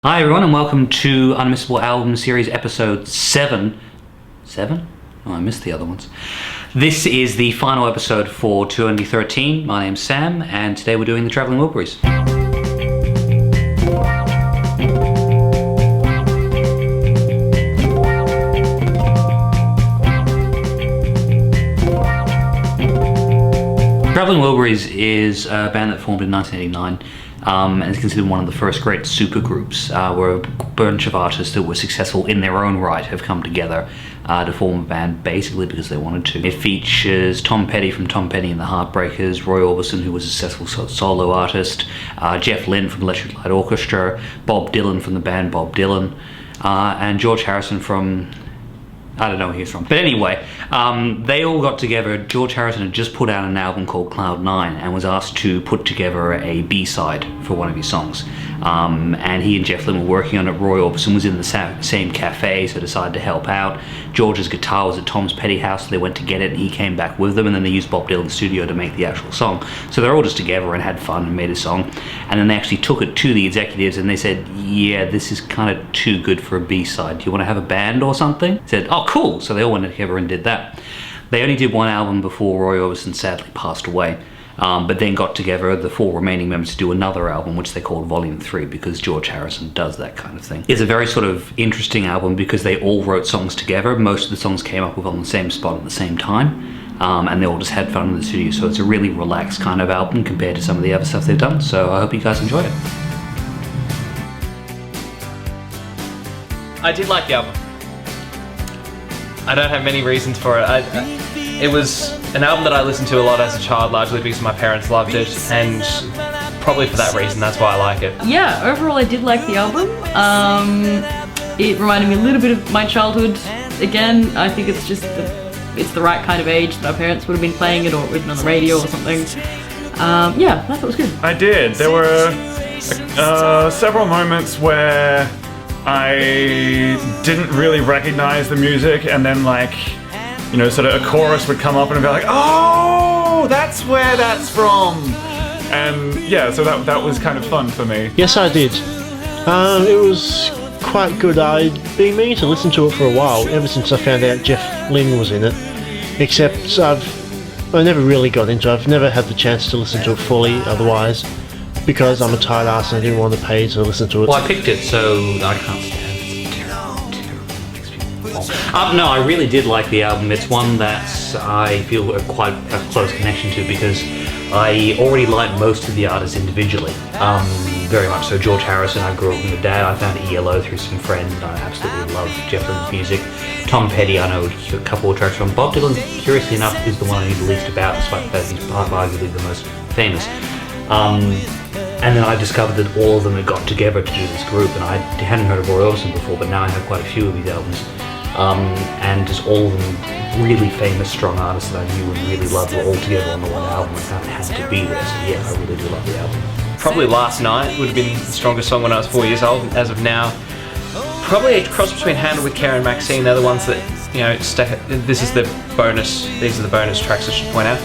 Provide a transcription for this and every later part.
Hi everyone and welcome to Unmissable Album Series episode 7. 7? Oh, I missed the other ones. This is the final episode for 2013. My name's Sam and today we're doing the Traveling Wilburys. Traveling Wilburys is a band that formed in 1989. And it's considered one of the first great supergroups where a bunch of artists that were successful in their own right have come together to form a band basically because they wanted to. It features Tom Petty from Tom Petty and the Heartbreakers, Roy Orbison, who was a successful solo artist, Jeff Lynne from Electric Light Orchestra, Bob Dylan from the band Bob Dylan, and George Harrison from... I don't know where he's from. But anyway, they all got together. George Harrison had just put out an album called Cloud 9 and was asked to put together a B-side for one of his songs. And he and Jeff Lynne were working on it. Roy Orbison was in the same cafe, so decided to help out. George's guitar was at Tom's Petty house, so they went to get it and he came back with them, and then they used Bob Dylan's studio to make the actual song. So they're all just together and had fun and made a song. And then they actually took it to the executives and they said, yeah, this is kind of too good for a B-side. Do you want to have a band or something? They said, oh, cool. So they all went together and did that. They only did one album before Roy Orbison sadly passed away. But then got together, the four remaining members, to do another album, which they called Volume 3, because George Harrison does that kind of thing. It's a very sort of interesting album because they all wrote songs together. Most of the songs came up with on the same spot at the same time. And they all just had fun in the studio, so it's a really relaxed kind of album compared to some of the other stuff they've done. So I hope you guys enjoy it. I did like the album. I don't have many reasons for it. It was an album that I listened to a lot as a child, largely because my parents loved it, and probably for that reason, that's why I like it. Yeah, overall I did like the album. It reminded me a little bit of my childhood. Again, I think it's just it's the right kind of age that our parents would have been playing it, or it would have been on the radio or something. Yeah, I thought it was good. I did. There were several moments where I didn't really recognize the music, and then sort of a chorus would come up and I'd be like, oh, that's where that's from. And yeah, so that was kind of fun for me. Yes, I did. It was quite good. I'd been meaning to listen to it for a while, ever since I found out Jeff Lynne was in it. Except I never really got into it. I've never had the chance to listen to it fully otherwise, because I'm a tired ass and I didn't want to pay to listen to it. Well, I picked it, so I can't stand it. It's terrible. No, I really did like the album. It's one that I feel quite a close connection to because I already liked most of the artists individually. Very much so. George Harrison, I grew up with my dad. I found ELO through some friends, and I absolutely love Jeff Lynne's music. Tom Petty, I know a couple of tracks from. Bob Dylan, curiously enough, is the one I knew the least about, despite the fact that he's arguably the most famous. And then I discovered that all of them had got together to do this group, and I hadn't heard of Roy Orbison before, but now I have quite a few of these albums. And just all of them really famous, strong artists that I knew and really loved were all together on the one album. I found it had to be there, so yeah, I really do love the album. Probably Last Night would have been the strongest song when I was 4 years old. As of now, probably a cross between Handle with Care and Maxine. They're the ones that, this is the bonus, these are the bonus tracks I should point out.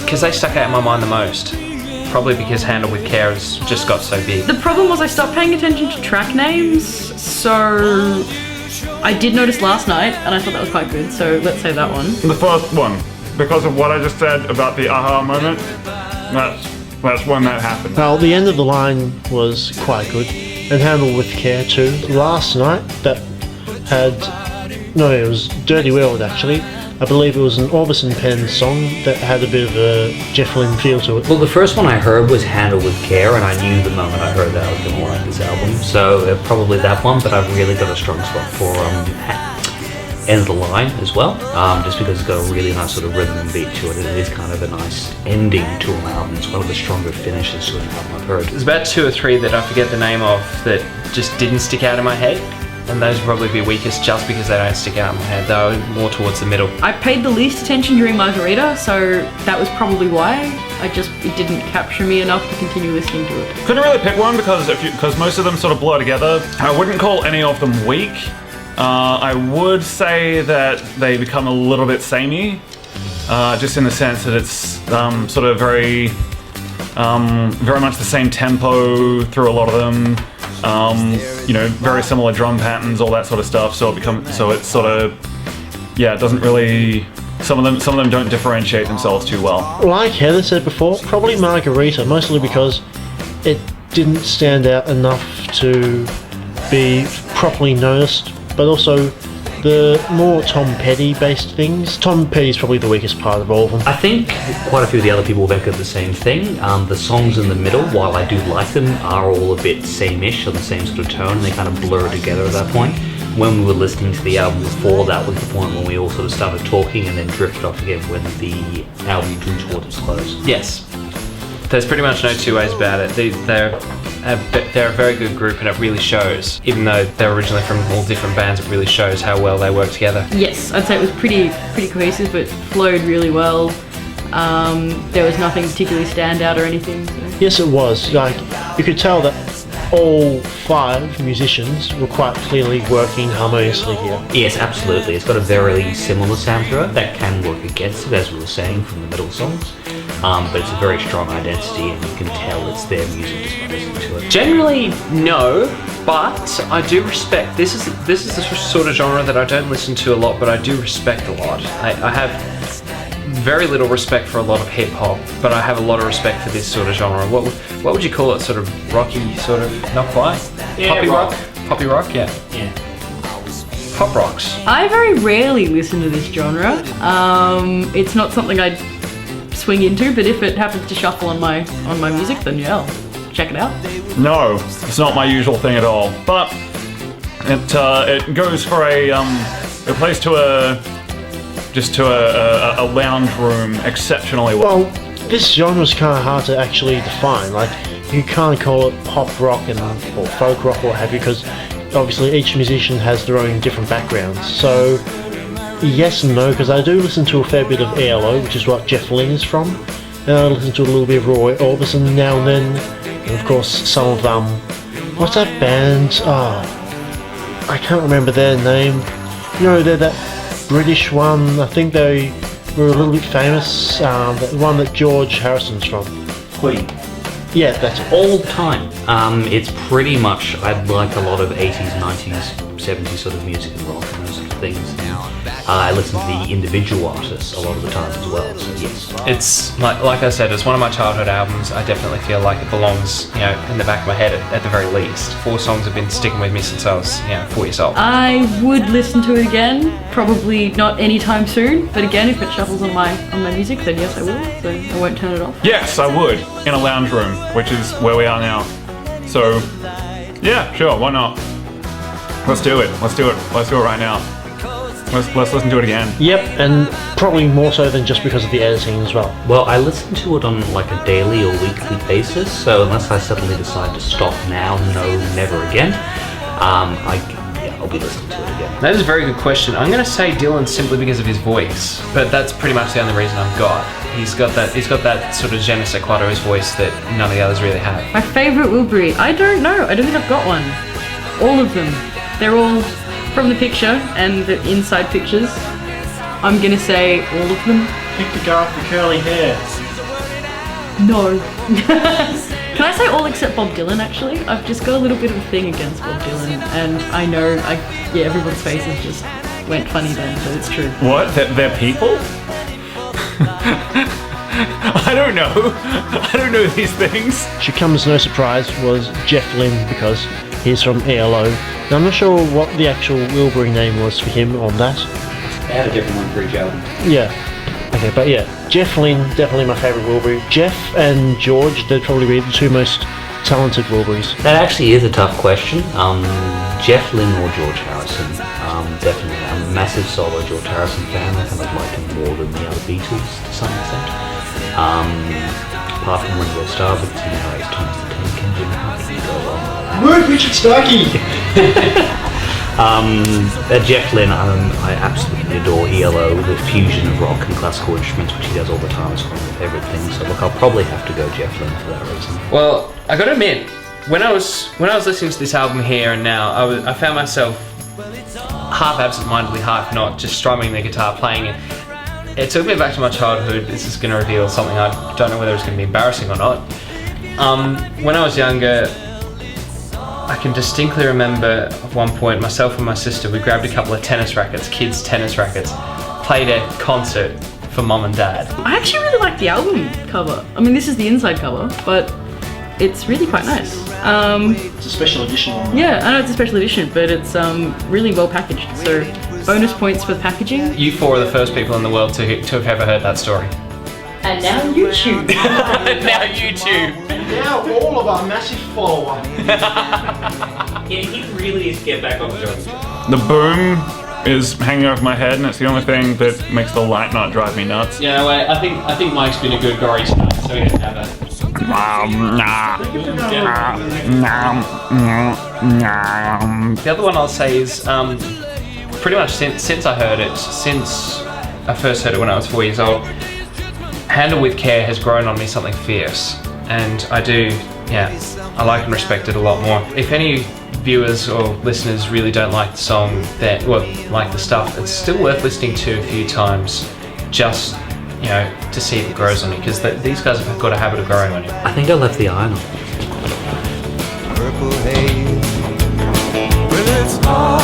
Because they stuck out in my mind the most. Probably because Handle with Care has just got so big. The problem was I stopped paying attention to track names, so I did notice Last Night, and I thought that was quite good, so let's say that one. The first one, because of what I just said about the aha moment, that's when that happened. Well, the end of the line was quite good, and Handled with Care too. Last Night, it was Dirty World actually. I believe it was an Orbison pen song that had a bit of a Jeff Lynne feel to it. Well, the first one I heard was Handle with Care, and I knew the moment I heard that I was going to like this album. So probably that one, but I've really got a strong spot for End of the Line as well, just because it's got a really nice sort of rhythm and beat to it. It is kind of a nice ending to an album. It's one of the stronger finishes to an album I've heard. There's about 2 or 3 that I forget the name of that just didn't stick out in my head. And those would probably be weakest just because they don't stick out in my head. They were more towards the middle. I paid the least attention during Margarita, so that was probably why. It didn't capture me enough to continue listening to it. Couldn't really pick one because most of them sort of blur together. I wouldn't call any of them weak. I would say that they become a little bit samey, just in the sense that it's sort of very Very much the same tempo through a lot of them. Very similar drum patterns, all that sort of stuff. So it's sort of, it doesn't really. Some of them don't differentiate themselves too well. Like Heather said before, probably Margarita, mostly because it didn't stand out enough to be properly noticed, but also the more Tom Petty based things. Tom Petty's probably the weakest part of all of them. I think quite a few of the other people have echoed the same thing. The songs in the middle, while I do like them, are all a bit same-ish, on the same sort of tone. They kind of blur together at that point. When we were listening to the album before, that was the point when we all sort of started talking and then drifted off again when the album drew towards its close. Yes. There's pretty much no two ways about it. They're a very good group, and it really shows. Even though they're originally from all different bands, it really shows how well they work together. Yes, I'd say it was pretty cohesive, but flowed really well. There was nothing particularly standout or anything. So. Yes, it was. Like, you could tell that all 5 musicians were quite clearly working harmoniously here. Yes, absolutely. It's got a very similar sound to it that can work against it, as we were saying, from the middle songs. But it's a very strong identity, and you can tell it's their music just by listening to it. Generally, no, but I do respect. This is the sort of genre that I don't listen to a lot, but I do respect a lot. I have very little respect for a lot of hip hop, but I have a lot of respect for this sort of genre. What would you call it? Sort of rocky, sort of not quite. Yeah, Poppy rock, yeah. Pop rocks. I very rarely listen to this genre. It's not something I swing into, but if it happens to shuffle on my music, then yeah, I'll check it out. No, it's not my usual thing at all. But it goes for a place to a lounge room exceptionally well. Well, this genre's kind of hard to actually define. Like, you can't call it pop rock or folk rock or what have you, because obviously each musician has their own different backgrounds. So yes and no, because I do listen to a fair bit of ELO, which is what Jeff Lynne is from, and I listen to a little bit of Roy Orbison now and then, and of course some of what's that band? I can't remember their name. They're that British one. I think they were a little bit famous. The one that George Harrison's from. Queen. Yeah, that's it. All the time. It's pretty much, I like a lot of 80s, 90s, 70s sort of music and rock and those sort of things. I listen to the individual artists a lot of the time as well, so yes. It's, like I said, it's one of my childhood albums. I definitely feel like it belongs, in the back of my head at the very least. 4 songs have been sticking with me since I was, 4 years old. I would listen to it again, probably not anytime soon, but again, if it shuffles on my music, then yes, I will, so I won't turn it off. Yes, I would, in a lounge room, which is where we are now. So, yeah, sure, why not? Let's do it right now. Let's listen to it again. Yep, and probably more so than just because of the editing as well. Well, I listen to it on like a daily or weekly basis, so unless I suddenly decide to stop now, no, never again, I'll be listening to it again. That is a very good question. I'm going to say Dylan simply because of his voice, but that's pretty much the only reason I've got. He's got that sort of je ne sais quoi to his voice that none of the others really have. My favourite Wilbury? I don't know. I don't think I've got one. All of them. They're all from the picture and the inside pictures. I'm gonna say all of them. Pick the guy with the curly hair. No. Can I say all except Bob Dylan, actually? I've just got a little bit of a thing against Bob Dylan, and I know, everyone's faces just went funny then, but it's true. What? They're people? I don't know these things. Should come as no surprise was Jeff Lynne, because he's from ELO. Now, I'm not sure what the actual Wilbury name was for him on that. They had a different one for each album. Yeah. Okay, but yeah, Jeff Lynne, definitely my favourite Wilbury. Jeff and George, they'd probably be the 2 most talented Wilburys. That actually is a tough question. Jeff Lynne or George Harrison? Definitely. I'm a massive solo George Harrison fan. I kind of like him more than the other Beatles to some extent. Apart from Ringo Starr, but it's Thomas the Tank Engine. How can you go wrong with that? Word, Richard Starkey! Jeff Lynne, I absolutely adore ELO, the fusion of rock and classical instruments, which he does all the time. It's one of my favourite things. So look, I'll probably have to go Jeff Lynne for that reason. Well, I gotta admit, when I was listening to this album here and now, I found myself half absent-mindedly, half not, just strumming the guitar, playing it. It took me back to my childhood. This is going to reveal something I don't know whether it's going to be embarrassing or not. When I was younger, I can distinctly remember at one point, myself and my sister, we grabbed a couple of tennis rackets, kids' tennis rackets, played a concert for Mum and Dad. I actually really like the album cover. I mean, this is the inside cover, but it's really quite nice. It's a special edition one. Yeah, I know it's a special edition, but it's really well packaged. So bonus points for the packaging. You four are the first people in the world to have ever heard that story. And now YouTube. Now YouTube. Now all of our massive follower. He really needs to get back on the job. The boom is hanging over my head, and it's the only thing that makes the light not drive me nuts. You know, I think Mike's been a good Gorrie star, so he doesn't have The other one I'll say is pretty much since I heard it, since I first heard it when I was 4 years old, Handle With Care has grown on me something fierce, and I like and respect it a lot more. If any viewers or listeners really don't like the song, like the stuff, it's still worth listening to a few times, just to see if it grows on me, because these guys have got a habit of growing on you. I think I left the iron on. Purple haze. Well, it's all